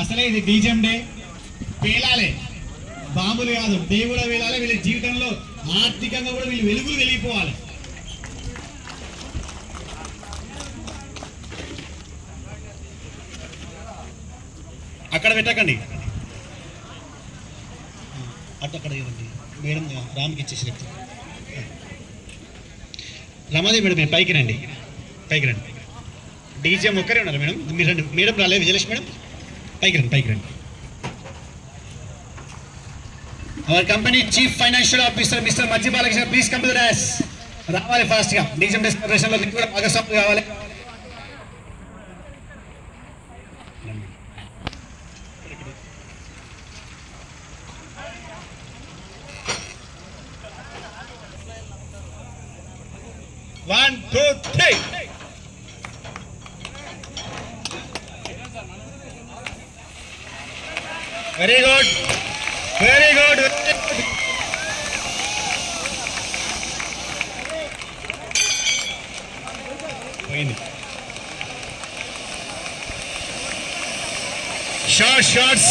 అసలే ఇది డీజెం డే పేలాలే బాంబులు కాదు దేవుడ వేలాలి వీళ్ళ జీవితంలో ఆర్థికంగా కూడా వీళ్ళు వెలుగులు వెలిగిపోవాలి. అక్కడ పెట్టకండి అక్కడ మేడం రామ్కి ఇచ్చేసి రమాదేవి మేడం మీరు పైకి రండి డీజీఎం ఒక్కరే ఉన్నారు మేడం మీరు రండి మేడం రాలేదు విజయలక్ష్మి మేడం పైకి రండి our company chief financial officer mister Majji Balakrishna please come to the dash రావాలి ఫాస్ట్గా డీజీఎం డిస్కషన్లో మీకు కూడా భాగస్వాములు కావాలి. One, two, three. Very good. Shots.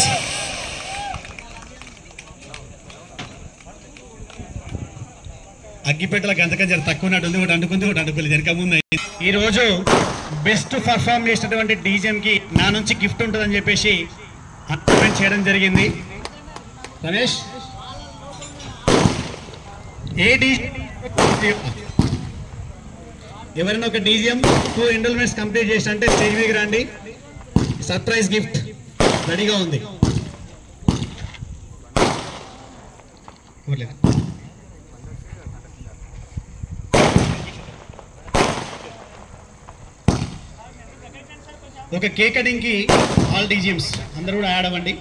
అగ్గిపెట్టల గంతకం జర తక్కువ ఉన్నట్టుంది ఒకటి అంటుకోలేదు వెనక ముందు. ఈరోజు బెస్ట్ పర్ఫామ్ చేసినటువంటి డీజీఎంకి నా నుంచి గిఫ్ట్ ఉంటుందని చెప్పేసి అనౌన్స్మెంట్ చేయడం జరిగింది. రమేష్ ఏ ఎవరైనా ఒక డీజీఎం 2 ఎన్రోల్మెంట్స్ కంప్లీట్ చేసి అంటే స్టేజ్ మీద రండి, సర్ప్రైజ్ గిఫ్ట్ రెడీగా ఉంది. ఒక కేక్ కటింగ్ కి ఆల్ డీజీఎంస్ అందరూ కూడా యాడ్ అవ్వండి.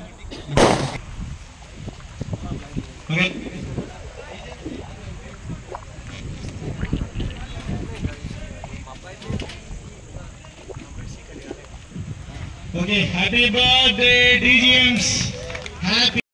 Okay happy birthday DGMs happy